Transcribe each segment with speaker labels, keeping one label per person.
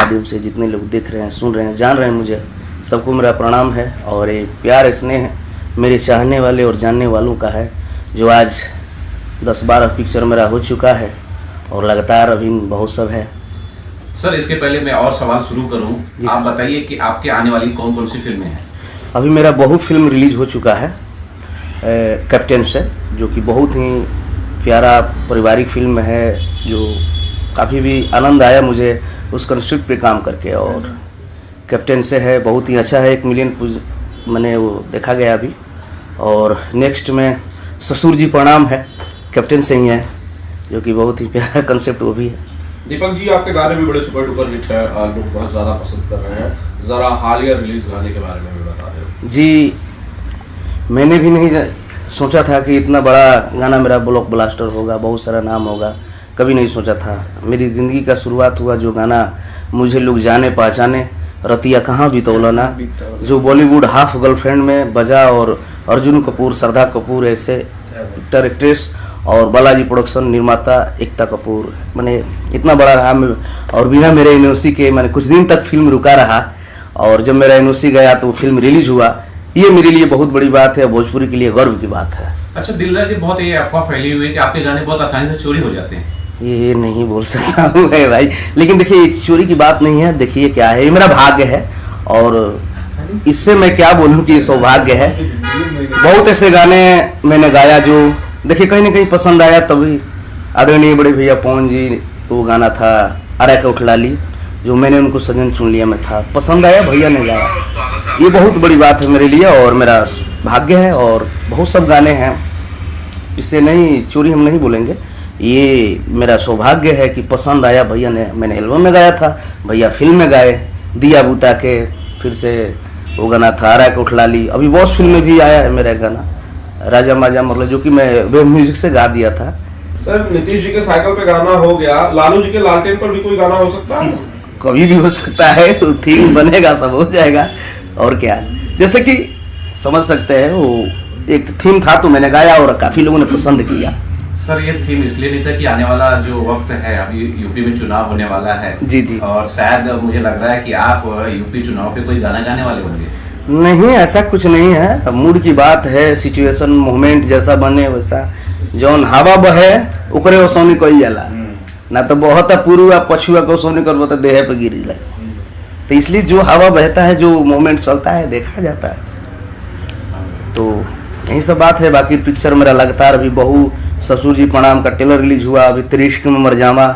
Speaker 1: माध्यम से जितने लोग देख रहे हैं, सुन रहे हैं, जान रहे हैं मुझे, सबको मेरा प्रणाम है। और ये प्यार स्नेह मेरे चाहने वाले और जानने वालों का है, जो आज 10-12 पिक्चर मेरा हो चुका है और लगातार अभी बहुत सब है।
Speaker 2: सर, इसके पहले मैं और सवाल शुरू करूं, आप बताइए कि आपके आने वाली कौन कौन सी फिल्में हैं? अभी
Speaker 1: मेरा बहु फिल्म रिलीज हो चुका है कैप्टन से, जो कि बहुत ही प्यारा पारिवारिक फिल्म है, जो काफ़ी भी आनंद आया मुझे उस कंसेप्ट पे काम करके। और कैप्टन से है, बहुत ही अच्छा है, 1 मिलियन मैंने वो देखा गया अभी। और नेक्स्ट में ससुर जी प्रणाम है, कैप्टन से ही है, जो कि बहुत ही प्यारा कंसेप्ट वो भी है।
Speaker 3: दीपक जी, आपके गाने भी बड़े सुपर डुपर हिट है, लोग बहुत ज़्यादा पसंद कर रहे हैं, ज़रा हालिया रिलीज गाने के बारे में भी बता दें।
Speaker 1: जी, मैंने भी नहीं सोचा था कि इतना बड़ा गाना मेरा ब्लॉक ब्लास्टर होगा, बहुत सारा नाम होगा, कभी नहीं सोचा था। मेरी ज़िंदगी का शुरुआत हुआ जो गाना मुझे लोग जाने पहचाने, रतिया कहाँ बितौलना, जो बॉलीवुड हाफ गर्लफ्रेंड में बजा, और अर्जुन कपूर, श्रद्धा कपूर ऐसे एक्टर एक्ट्रेस, और बालाजी प्रोडक्शन निर्माता एकता कपूर, मैंने इतना बड़ा रहा। और बिना मेरे एनओसी के मैंने कुछ दिन तक फिल्म रुका रहा, और जब मेरा एनओसी गया तो फिल्म रिलीज हुआ। ये मेरे लिए बहुत बड़ी बात है, भोजपुरी के लिए गर्व की बात है।
Speaker 2: अच्छा दिलराज जी, बहुत ये अफवाह फैली हुई है कि आपके गाने बहुत आसानी से चोरी हो जाते हैं।
Speaker 1: ये नहीं बोल सकता हूँ भाई, लेकिन देखिए चोरी की बात नहीं है। देखिए क्या है, ये मेरा भाग्य है, और इससे मैं क्या बोलूँ कि सौभाग्य है। बहुत ऐसे गाने मैंने गाया जो देखिए कहीं ना कहीं पसंद आया, तभी आदरणीय बड़े भैया पवन जी, वो गाना था अरे का उठलाली, जो मैंने उनको सजन चुन लिया में था, पसंद आया, भैया ने गाया। ये बहुत बड़ी बात है मेरे लिए और मेरा भाग्य है। और बहुत सब गाने हैं, इससे नहीं, चोरी हम नहीं बोलेंगे, ये मेरा सौभाग्य है कि पसंद आया भैया ने। मैंने एल्बम में गाया था, भैया फिल्म में गाए, दिया बुता के, फिर से वो गाना था अरे का उठलाली। अभी बॉस फिल्म में भी आया है मेरा गाना राजा माजा, मतलब जो कि मैं वेब म्यूजिक से गा दिया था।
Speaker 3: सर, नीतीश जी के साइकिल पे गाना हो गया, लालू जी के लालटेन पर भी कोई गाना हो सकता है?
Speaker 1: कभी भी हो सकता है, थीम बनेगा, सब हो जाएगा। और क्या, जैसे कि समझ सकते हैं, वो एक थीम था तो मैंने गाया और काफी लोगों ने पसंद किया।
Speaker 2: सर, ये थीम इसलिए नहीं था कि आने वाला जो वक्त है, अभी यूपी में चुनाव होने वाला है।
Speaker 1: जी जी,
Speaker 2: और शायद मुझे लग रहा है कि आप यूपी चुनाव पे कोई गाना गाने वाले होंगे।
Speaker 1: नहीं, ऐसा कुछ नहीं है, मूड की बात है, सिचुएशन मोमेंट जैसा बने वैसा, जौन हवा बहे ओकरे ओसौनी कइल जाला, ना तो बहुत पूर्वा पछुआ को ओसौनी करबो तो देह पे गिरी लगे। तो इसलिए जो हवा बहता है, जो मोमेंट चलता है, देखा जाता है। तो यही सब बात है। बाकी पिक्चर मेरा लगातार अभी बहु ससुर जी प्रणाम का ट्रेलर रिलीज हुआ, अभी 30 में मर जावा,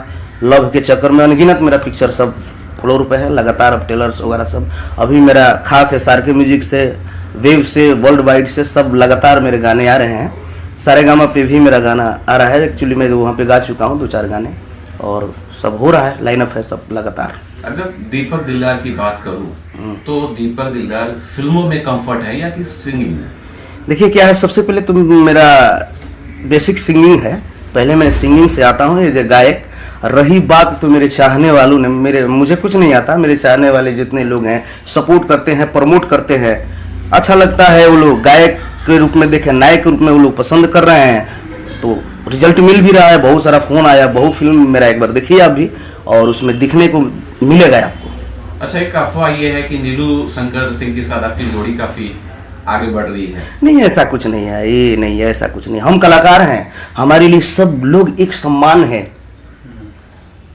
Speaker 1: लव के चक्कर में, अनगिनत मेरा पिक्चर सब फ्लोर पे है लगातार, अब ट्रेलर्स वगैरह सब। अभी मेरा खास है सारके म्यूजिक से, वेव से, वर्ल्ड वाइड से सब लगातार मेरे गाने आ रहे हैं। सारेगामा पे भी मेरा गाना आ रहा है, एक्चुअली मैं वहाँ पे गा चुका हूँ 2-4 गाने, और सब हो रहा है, लाइनअप है सब लगातार।
Speaker 2: अगर दीपक दिलदार की बात करूँ तो दीपक दिलदार फिल्मों में कंफर्ट है या कि सिंगिंग में?
Speaker 1: देखिए क्या है, सबसे पहले तो मेरा बेसिक सिंगिंग है, पहले मैं सिंगिंग से आता हूँ, ये गायक। रही बात तो मेरे चाहने वालों ने, मुझे कुछ नहीं आता, मेरे चाहने वाले जितने लोग हैं सपोर्ट करते हैं, प्रमोट करते हैं, अच्छा लगता है, वो लोग गायक के रूप में देखें, नायक के रूप में वो लोग पसंद कर रहे हैं, तो रिजल्ट मिल भी रहा है। बहुत सारा फ़ोन आया, बहुत फिल्म मेरा एक बार देखिए आप भी, और उसमें दिखने को मिलेगा आपको।
Speaker 2: अच्छा, एक अफवाह ये है कि नीलू शंकर सिंह के साथ आपकी जोड़ी काफ़ी आगे बढ़ रही है।
Speaker 1: नहीं, ऐसा कुछ नहीं है, ये नहीं है, ऐसा कुछ नहीं। हम कलाकार हैं, हमारे लिए सब लोग एक सम्मान है,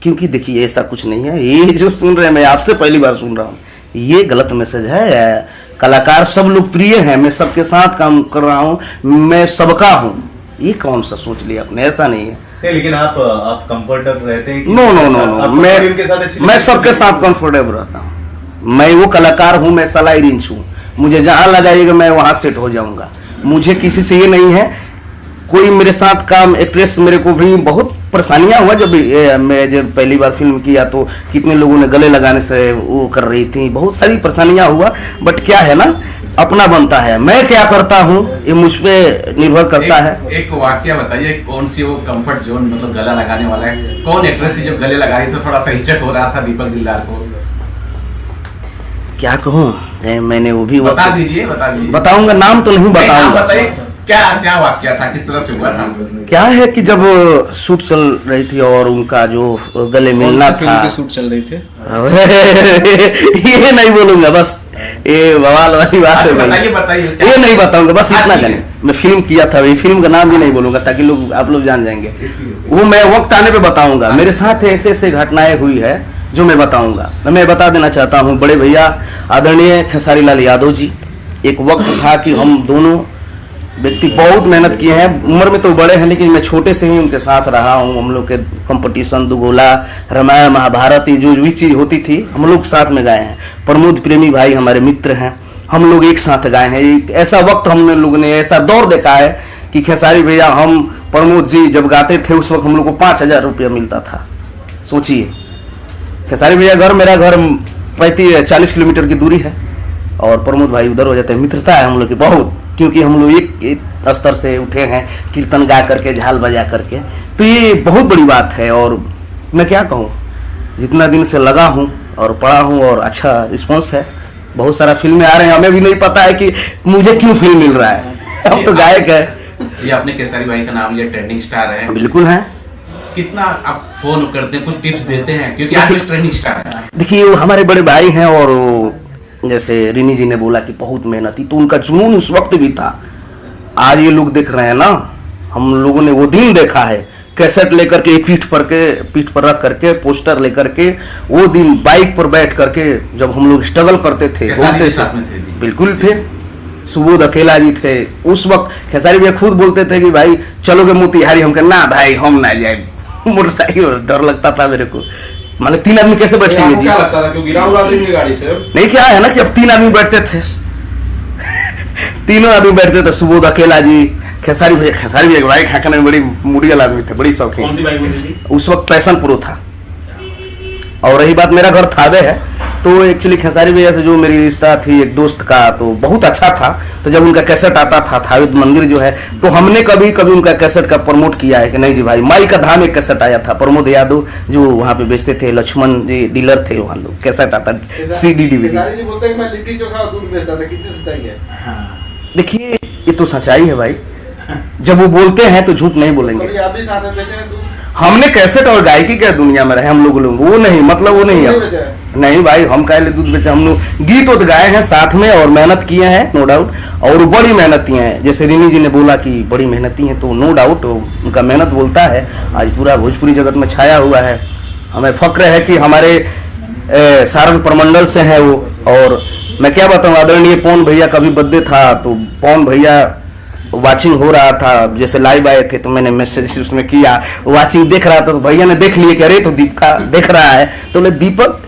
Speaker 1: क्योंकि देखिए ऐसा कुछ नहीं है। ये जो सुन रहे हैं, मैं आपसे पहली बार सुन रहा हूँ, ये गलत मैसेज है। कलाकार सब लोग प्रिय हैं, मैं सबके साथ काम कर रहा हूँ, मैं सबका हूँ, ये कौन सा सोच लिया आपने, ऐसा नहीं है।
Speaker 4: लेकिन आप कंफर्टेबल रहते हैं?
Speaker 1: नो नो नो नो, मैं सबके साथ कंफर्टेबल रहता हूँ। मैं वो कलाकार हूँ, मैं सलाई रिंच हूँ, मुझे जहाँ लगाइएगा मैं वहाँ सेट हो जाऊँगा। मुझे किसी से ये नहीं है, कोई मेरे साथ काम एक्ट्रेस, मेरे को भी बहुत परेशानियाँ हुआ मैं जब पहली बार फिल्म किया तो कितने लोगों ने गले लगाने से वो कर रही थी, बहुत सारी परेशानियाँ हुआ। बट क्या है ना, अपना बनता है, मैं क्या करता हूँ ये मुझ पे निर्भर करता है।
Speaker 2: एक वाकया बताइए, कौन सी वो कंफर्ट जोन, मतलब गला लगाने वाला है, कौन एक्ट्रेस जो गले लगा रही थी, थोड़ा सा हिचक हो रहा था दीपक दिलदार को?
Speaker 1: क्या कहूँ, मैंने वो भी
Speaker 2: बता दीजिए।
Speaker 1: बताऊंगा, नाम तो नहीं बताऊंगा।
Speaker 2: क्या क्या वाक्या था, किस तरह से हुआ था?
Speaker 1: क्या है कि जब शूट चल रही थी और उनका जो गले मिलना था,
Speaker 3: शूट चल रही थी,
Speaker 1: ये नहीं बोलूंगा, बस ये बवाल वाली बात है भाई।
Speaker 2: बताइए बताइए,
Speaker 1: ये नहीं बताऊंगा, बस
Speaker 2: हाँ,
Speaker 1: इतना
Speaker 2: ठीक है।
Speaker 1: जाने मैं फिल्म किया था, ये फिल्म का नाम भी नहीं बोलूंगा ताकि लोग आप लोग जान जाएंगे। वो मैं वक्त आने पे बताऊंगा। मेरे साथ ऐसे ऐसे घटनाएं हुई है जो मैं बताऊंगा। मैं बता देना चाहता हूँ बड़े भैया आदरणीय खेसारी लाल यादव जी, एक वक्त था कि हम दोनों व्यक्ति बहुत मेहनत किए हैं। उम्र में तो बड़े हैं लेकिन मैं छोटे से ही उनके साथ रहा हूँ। हम लोग के कंपटीशन, दुगोला, रामायण, महाभारत, ये जो भी चीज़ होती थी हम लोग साथ में गाए हैं। प्रमोद प्रेमी भाई हमारे मित्र हैं, हम लोग एक साथ गाए हैं। एक ऐसा वक्त हम लोगों ने ऐसा दौर देखा है कि खेसारी भैया, हम, प्रमोद जी जब गाते थे उस वक्त हम लोग को 5,000 रुपया मिलता था। सोचिए, खेसारी भैया घर, मेरा घर 40 किलोमीटर की दूरी है और प्रमोद भाई उधर हो जाते हैं। मित्रता है हम लोग की बहुत, क्योंकि हम लोग एक स्तर से उठे हैं, कीर्तन गा करके, झाल बजा करके। तो ये बहुत बड़ी बात है। और मैं क्या कहूँ, जितना दिन से लगा हूँ और पढ़ा हूँ और अच्छा रिस्पॉन्स है। बहुत सारा फिल्में आ रहे हैं, हमें भी नहीं पता है कि मुझे क्यों फिल्म मिल रहा है। हम तो गायक है।
Speaker 2: ये आपने केसरी भाई का नाम लिया, ट्रेंडिंग स्टार है।
Speaker 1: बिल्कुल है।
Speaker 2: कितना आप फोन करते हैं, कुछ टिप्स देते हैं, क्योंकि आप एक ट्रेंडिंग स्टार है।
Speaker 1: देखिए, वो हमारे बड़े भाई हैं और जैसे रिनी जी ने बोला कि बहुत मेहनती, तो उनका जुनून उस वक्त भी था। आज ये लोग देख रहे हैं ना, हम लोगों ने वो दिन देखा है, कैसेट लेकर के पीठ पर रख करके, पोस्टर लेकर के, वो दिन बाइक पर बैठ करके जब हम लोग स्ट्रगल करते थे,
Speaker 2: खेसारी
Speaker 1: बोलते
Speaker 2: जी साथ में थे जी।
Speaker 1: बिल्कुल थे। सुबोध अकेला जी थे उस वक्त। खेसारी भैया खुद बोलते थे कि भाई चलोगे मोतिहारी, हम कहे ना भाई हम ना जाए, मोटरसाइकिल, डर लगता था मेरे को। मतलब 3 आदमी कैसे बैठेंगे जी?
Speaker 3: क्या लगता था क्यों गिरा उड़ा देंगे गाड़ी से?
Speaker 1: नहीं, क्या है ना कि अब 3 आदमी बैठते थे तीनों आदमी बैठते थे, सुबोध अकेला जी, खेसारी भैया बाइक हाँकने में बड़ी मुड़ियल आदमी थे, बड़ी शौकीन।
Speaker 4: कौन सी बाइक होती थी?
Speaker 1: उस वक्त पैशन प्रो था। और रही बात, मेरा घर थावे है, तो एक्चुअली खेसारी भैया से जो मेरी रिश्ता थी एक दोस्त का, तो बहुत अच्छा था। तो जब उनका कैसेट आता था, थावे मंदिर जो है, तो हमने कभी कभी उनका कैसेट का प्रमोट किया है कि नहीं जी भाई, माई का धाम एक कैसेट आया था। प्रमोद यादव जो वहाँ पे बेचते थे, लक्ष्मण जी डीलर थे वहाँ, लोग कैसेट आता, CD DVD।
Speaker 3: खेसारी जी बोलते हैं कि मैं लिट्टी चोखा और दूध बेचता था, कितनी सच्चाई है?
Speaker 1: देखिए, ये तो सच्चाई है भाई। जब वो बोलते हैं तो झूठ नहीं बोलेंगे।
Speaker 3: कभी आप भी साथ में बेचे हैं दूध?
Speaker 1: हमने कैसेट और गायकी के दुनिया में रहे हम लोग, वो नहीं, मतलब वो नहीं
Speaker 3: नहीं
Speaker 1: है।
Speaker 3: बेचा है?
Speaker 1: नहीं भाई, हम काहे दूध बेचे, हम लोग गीत तो गाए हैं साथ में और मेहनत किए हैं, नो डाउट। और बड़ी मेहनती हैं, जैसे रिनी जी ने बोला कि बड़ी मेहनती हैं, तो नो डाउट उनका मेहनत बोलता है। आज पूरा भोजपुरी जगत में छाया हुआ है। हमें फक्र है कि हमारे सारण प्रमंडल से हैं वो। और मैं क्या बताऊँ, आदरणीय पवन भैया का भी बर्थडे था, तो पवन भैया वाचिंग हो रहा था, जैसे लाइव आए थे तो मैंने मैसेज उसमें किया, वाचिंग देख रहा था, तो भैया ने देख लिया कि अरे तो दीपका देख रहा है, तो बोले दीपक,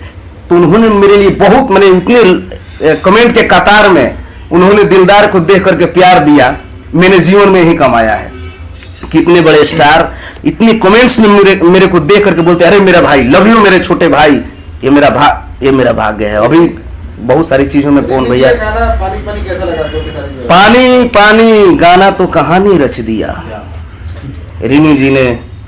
Speaker 1: तो उन्होंने मेरे लिए बहुत, मैंने इतने कमेंट के कतार में उन्होंने दिलदार को देख करके प्यार दिया, मैंने जीवन में ही कमाया है। कितने बड़े स्टार इतनी कमेंट्स में मेरे को देख करके बोलते, अरे मेरा भाई, लव यू मेरे छोटे भाई, ये मेरा भाग्य है। अभी बहुत सारी चीजों में पवन भैया,
Speaker 3: पानी पानी कैसा लगा आपको? खेसारी जी
Speaker 1: पानी पानी गाना तो कहानी रच दिया रिनी जी ने।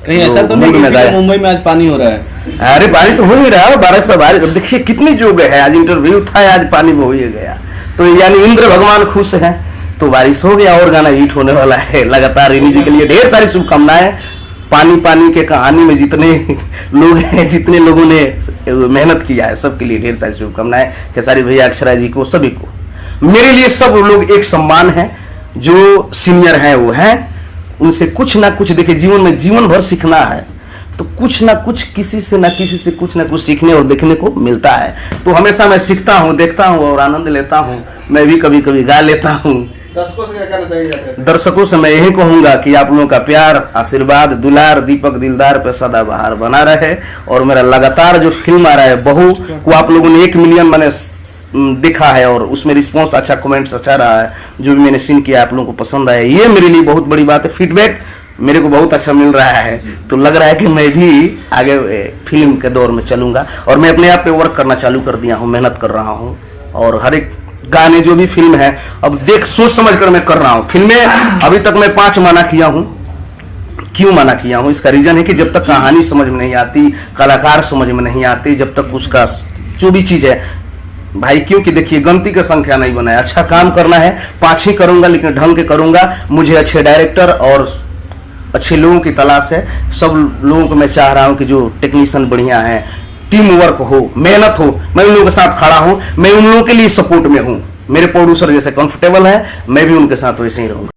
Speaker 5: कहीं ऐसा तो नहीं कि मुंबई में आज पानी हो रहा है?
Speaker 1: अरे पानी तो हो ही रहा है, 1200 बारिश। देखिए कितनी जो गए है, आज इंटरव्यू था, आज पानी हो ही गया। तो यानी इंद्र भगवान खुश हैं तो बारिश हो गया और गाना हिट होने वाला है लगातार। रिनी जी के लिए ढेर सारी शुभकामनाएं। पानी पानी के कहानी में जितने लोग हैं, जितने लोगों ने मेहनत किया है, सबके लिए ढेर सारी शुभकामनाएं। खेसारी भैया, अक्षरा जी को, सभी को, मेरे लिए सब लोग एक सम्मान है। जो सीनियर हैं वो हैं, उनसे कुछ ना कुछ, देखिए जीवन में जीवन भर सीखना है, तो कुछ ना कुछ, किसी से ना किसी से कुछ ना कुछ सीखने और देखने को मिलता है। तो हमेशा मैं सीखता हूँ, देखता हूँ और आनंद लेता हूँ। मैं भी कभी कभी गा लेता हूँ।
Speaker 3: दर्शकों से क्या कहना चाहिए?
Speaker 1: दर्शकों से मैं यही कहूंगा कि आप लोगों का प्यार, आशीर्वाद, दुलार दीपक दिलदार पे सदाबहार बना रहे। और मेरा लगातार जो फिल्म आ रहा है बहू, को आप लोगों ने 1 मिलियन मैंने देखा है और उसमें रिस्पॉन्स अच्छा, कमेंट्स अच्छा रहा है। जो भी मैंने सीन किया आप लोगों को पसंद आया, ये मेरे लिए बहुत बड़ी बात है। फीडबैक मेरे को बहुत अच्छा मिल रहा है, तो लग रहा है कि मैं भी आगे फिल्म के दौर में चलूंगा। और मैं अपने आप पे वर्क करना चालू कर दिया हूँ, मेहनत कर रहा हूँ। और हर एक गाने जो भी फिल्म है, अब देख सोच समझ कर मैं कर रहा हूँ। फिल्में अभी तक मैं 5 माना किया हूँ। क्यों माना किया हूँ? इसका रीजन है कि जब तक कहानी समझ में नहीं आती, कलाकार समझ में नहीं आती, जब तक उसका जो भी चीज़ है भाई, क्योंकि देखिए गलती का संख्या नहीं बनाए, अच्छा काम करना है, 5 ही करूंगा लेकिन ढंग के करूंगा। मुझे अच्छे डायरेक्टर और अच्छे लोगों की तलाश है। सब लोगों को मैं चाह रहा हूं कि जो टेक्नीशियन बढ़िया है, टीम वर्क हो, मेहनत हो, मैं उन लोगों के साथ खड़ा हूं, मैं उन लोगों के लिए सपोर्ट में हूं। मेरे प्रोड्यूसर जैसे कंफर्टेबल है, मैं भी उनके साथ वैसे ही रहूंगा।